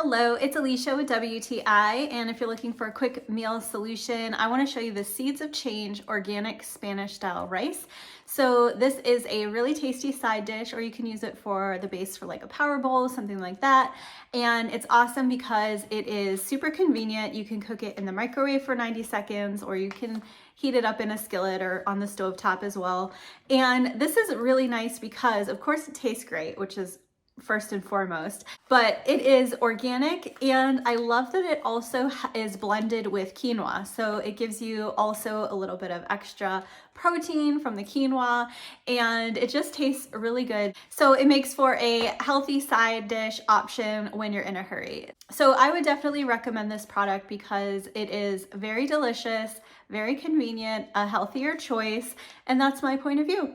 Hello, it's Alicia with WTI, and if you're looking for a quick meal solution, I want to show you the Seeds of Change organic Spanish style rice. So this is a really tasty side dish, or you can use it for the base for like a power bowl, something like that. And it's awesome because it is super convenient. You can cook it in the microwave for 90 seconds, or you can heat it up in a skillet or on the stove top as well. And this is really nice because of course it tastes great, which is first and foremost, but it is organic, and I love that it also is blended with quinoa. So it gives you also a little bit of extra protein from the quinoa, and it just tastes really good. So it makes for a healthy side dish option when you're in a hurry. So I would definitely recommend this product because it is very delicious, very convenient, a healthier choice, and that's my point of view.